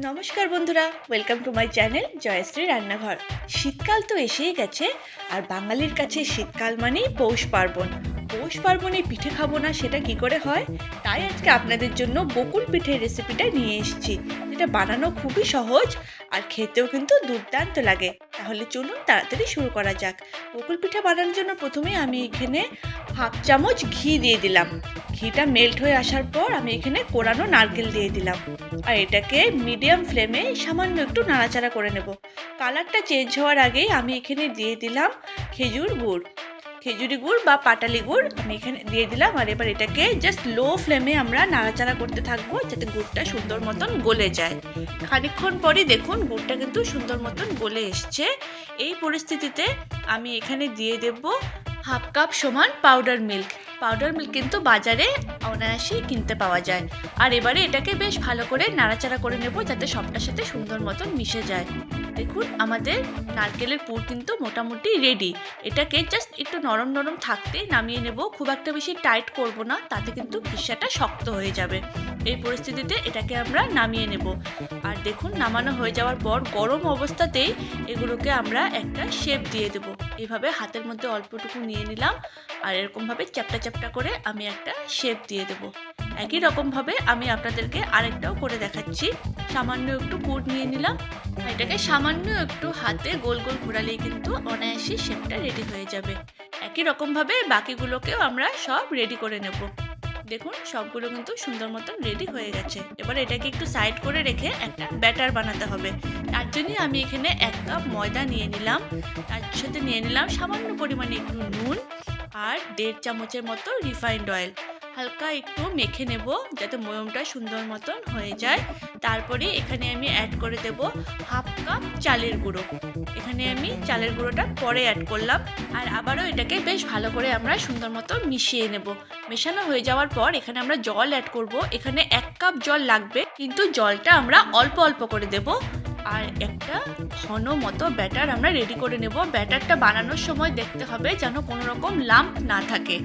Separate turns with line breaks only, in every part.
নমস্কার বন্ধুরা, welcome to my channel Joyshree Rannaghar. শীতকাল তো এসেই গেছে, আর বাঙালির কাছে শীতকাল মানেই পৌষ পার্বণ। পৌষ পার্বণে পিঠে খাবো না সেটা কি করে হয়? তাই আজকে আপনাদের জন্য বকুল পিঠের রেসিপিটা নিয়ে এসেছি, যেটা বানানো খুবই সহজ আর খেতেও কিন্তু দুর্দান্ত লাগে। তাহলে চলুন তাড়াতাড়ি শুরু করা যাক। বকুল পিঠা বানানোর জন্য প্রথমে আমি এখানে হাফ চামচ ঘি দিয়ে দিলাম। ঘিটা মেল্ট হয়ে আসার পর আমি এখানে কোরানো নারকেল দিয়ে দিলাম, আর এটাকে মিডিয়াম ফ্লেমে সামান্য একটু নাড়াচাড়া করে নেব। কালারটা চেঞ্জ হওয়ার আগেই আমি এখানে দিয়ে দিলাম খেজুরি গুড় বা পাটালি গুড় আমি এখানে দিয়ে দিলাম। আর এবার এটাকে জাস্ট লো ফ্লেমে আমরা নাড়াচাড়া করতে থাকবো, যাতে গুড়টা সুন্দর মতন গলে যায়। খানিকক্ষণ পরই দেখুন গুড়টা কিন্তু সুন্দর মতন গলে এসছে। এই পরিস্থিতিতে আমি এখানে দিয়ে দেব হাফ কাপ সমান পাউডার মিল্ক কিন্তু বাজারে অনায়াসেই কিনতে পাওয়া যায়। আর এবারে এটাকে বেশ ভালো করে নাড়াচাড়া করে নেব, যাতে সবটার সাথে সুন্দর মতন মিশে যায়। দেখুন আমাদের নারকেলের পুর কিন্তু মোটামুটি রেডি। এটাকে জাস্ট একটু নরম নরম থাকতে নামিয়ে নেব, খুব একটা বেশি টাইট করব না, তাতে কিন্তু খিসাটা শক্ত হয়ে যাবে। এই পরিস্থিতিতে এটাকে আমরা নামিয়ে নেব। আর দেখুন নামানো হয়ে যাওয়ার পর গরম অবস্থাতেই এগুলোকে আমরা একটা শেপ দিয়ে দেব। এইভাবে হাতের মধ্যে অল্পটুকু নিয়ে নিলাম, আর এরকমভাবে চ্যাপটা চ্যাপটা করে আমি একটা শেপ দিয়ে দেব। একই রকমভাবে আমি আপনাদেরকে আরেকটাও করে দেখাচ্ছি। সামান্য একটু পুর নিয়ে নিলাম, এটাকে সামান্য একটু হাতে গোল গোল ঘোরালেই কিন্তু অনায়াসে শেপটা রেডি হয়ে যাবে। একই রকমভাবে বাকিগুলোকেও আমরা সব রেডি করে নেব। দেখুন সবগুলো কিন্তু সুন্দর মতন রেডি হয়ে গেছে। এবার এটাকে একটু সাইড করে রেখে একটা ব্যাটার বানাতে হবে। তার জন্য আমি এখানে 1 কাপ ময়দা নিয়ে নিলাম, তার সাথে নিয়ে নিলাম সামান্য পরিমাণে একটু নুন আর 1.5 চামচের মতো রিফাইন্ড অয়েল। হালকা একটু মেখে নেব, যাতে ময়মটা সুন্দর মতন হয়ে যায়। তারপরে এখানে আমি অ্যাড করে দেব হাফ কাপ চালের গুঁড়ো। এখানে আমি চালের গুঁড়োটা পরে অ্যাড করলাম। আর আবারও এটাকে বেশ ভালো করে আমরা সুন্দর মতো মিশিয়ে নেব। মেশানো হয়ে যাওয়ার পর এখানে আমরা জল অ্যাড করব। এখানে 1 কাপ জল লাগবে, কিন্তু জলটা আমরা অল্প অল্প করে দেব। আর একটা ঘন মতো ব্যাটার আমরা রেডি করে নেব। ব্যাটারটা বানানোর সময় দেখতে হবে যেন কোনো রকম লাম্প না থাকে।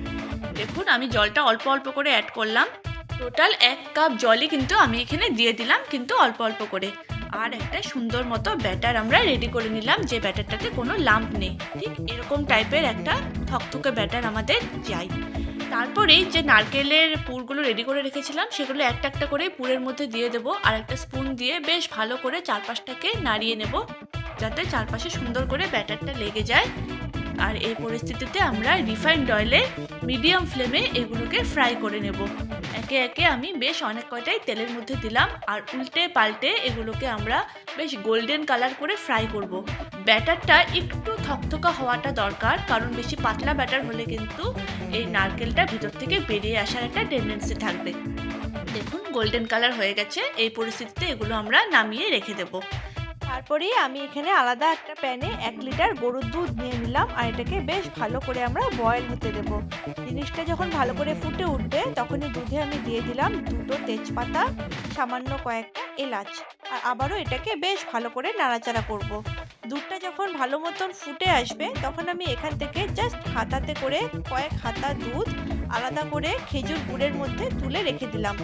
দেখুন আমি জলটা অল্প অল্প করে অ্যাড করলাম। টোটাল 1 কাপ জলই কিন্তু আমি এখানে দিয়ে দিলাম, কিন্তু অল্প অল্প করে। আর একটা সুন্দর মতো ব্যাটার আমরা রেডি করে নিলাম, যে ব্যাটারটাতে কোনো লাম্প নেই। ঠিক এরকম টাইপের একটা থকথকে ব্যাটার আমাদের চাই। তারপরে যে নারকেলের পুরগুলো রেডি করে রেখেছিলাম, সেগুলো একটা একটা করে পুরের মধ্যে দিয়ে দেবো। আর একটা স্পুন দিয়ে বেশ ভালো করে চারপাশটাকে নাড়িয়ে নেব, যাতে চারপাশে সুন্দর করে ব্যাটারটা লেগে যায়। আর এই পরিস্থিতিতে আমরা রিফাইন্ড অয়েলে মিডিয়াম ফ্লেমে এগুলোকে ফ্রাই করে নেব। একে একে আমি বেশ অনেক কয়টাই তেলের মধ্যে দিলাম, আর উল্টে পাল্টে এগুলোকে আমরা বেশ গোল্ডেন কালার করে ফ্রাই করব। ব্যাটারটা একটু থকথকা হওয়াটা দরকার, কারণ বেশি পাতলা ব্যাটার হলে কিন্তু এই নারকেলটা ভিতর থেকে বেরিয়ে আসার একটা টেন্ডেন্সি থাকবে। দেখুন গোল্ডেন কালার হয়ে গেছে। এই পরিস্থিতিতে এগুলো আমরা নামিয়ে রেখে দেব। তারপরে আমি এখানে আলাদা একটা প্যানে 1 লিটার গরুর দুধ নিয়ে নিলাম, আর এটাকে বেশ ভালো করে আমরা বয়েল হতে দেব। জিনিসটা যখন ভালো করে ফুটে উঠবে, তখনই দুধে আমি দিয়ে দিলাম 2টো তেজপাতা, সামান্য কয়েকটা এলাচ। আর আবারও এটাকে বেশ ভালো করে নাড়াচাড়া করব। দুধটা যখন ভালো মতন ফুটে আসবে, তখন আমি এখান থেকে জাস্ট হাতাতে করে কয়েক হাতা দুধ আলাদা করে খেজুর গুড়ের মধ্যে তুলে রেখে দিলাম।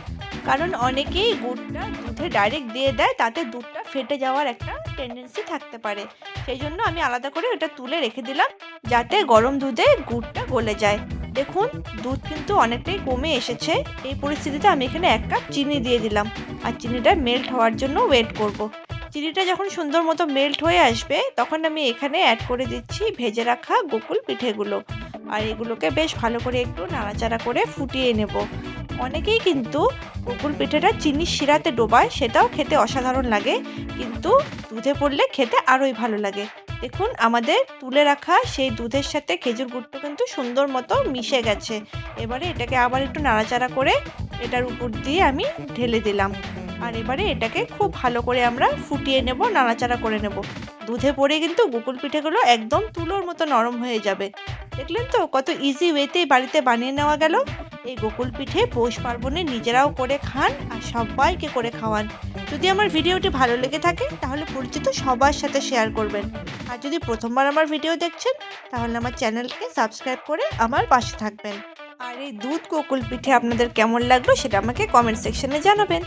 কারণ অনেকেই গুড়টা দুধে ডাইরেক্ট দিয়ে দেয়, তাতে দুধটা ফেটে যাওয়ার একটা টেন্ডেন্সি থাকতে পারে। সেই জন্য আমি আলাদা করে ওটা তুলে রেখে দিলাম, যাতে গরম দুধে গুড়টা গলে যায়। দেখুন দুধ কিন্তু অনেকটাই কমে এসেছে। এই পরিস্থিতিতে আমি এখানে 1 কাপ চিনি দিয়ে দিলাম, আর চিনিটা মেল্ট হওয়ার জন্য ওয়েট করব। চিনিটা যখন সুন্দর মতো মেল্ট হয়ে আসবে, তখন আমি এখানে অ্যাড করে দিচ্ছি ভেজে রাখা গোকুল পিঠেগুলো। আর এগুলোকে বেশ ভালো করে একটু নাড়াচাড়া করে ফুটিয়ে নেব। অনেকেই কিন্তু গোকুল পিঠেটা চিনির শিরাতে ডোবায়, সেটাও খেতে অসাধারণ লাগে, কিন্তু দুধে পড়লে খেতে আরোই ভালো লাগে। দেখুন আমাদের তুলে রাখা সেই দুধের সাথে খেজুর গুড়টা কিন্তু সুন্দর মতো মিশে গেছে। এবারে এটাকে আবার একটু নাড়াচাড়া করে এটার উপর দিয়ে আমি ঢেলে দিলাম। আর এবারে এটাকে খুব ভালো করে আমরা ফুটিয়ে নেব, নাড়াচাড়া করে নেব। দুধে পড়ে কিন্তু গোকুল পিঠেগুলো একদম তুলোর মতো নরম হয়ে যাবে। দেখলেন তো কত ইজি ওয়েতেই বাড়িতে বানিয়ে নেওয়া গেল। এই গোকুল পিঠে পৌষ পার্বণে নিজেরাও করে খান আর সবাইকে করে খাওয়ান। যদি আমার ভিডিওটি ভালো লেগে থাকে, তাহলে পরিচিত সবার সাথে শেয়ার করবেন। আর যদি প্রথমবার আমার ভিডিও দেখছেন, তাহলে আমার চ্যানেলকে সাবস্ক্রাইব করে আমার পাশে থাকবেন। আর এই দুধ গোকুল পিঠে আপনাদের কেমন লাগলো সেটা আমাকে কমেন্ট সেকশনে জানাবেন।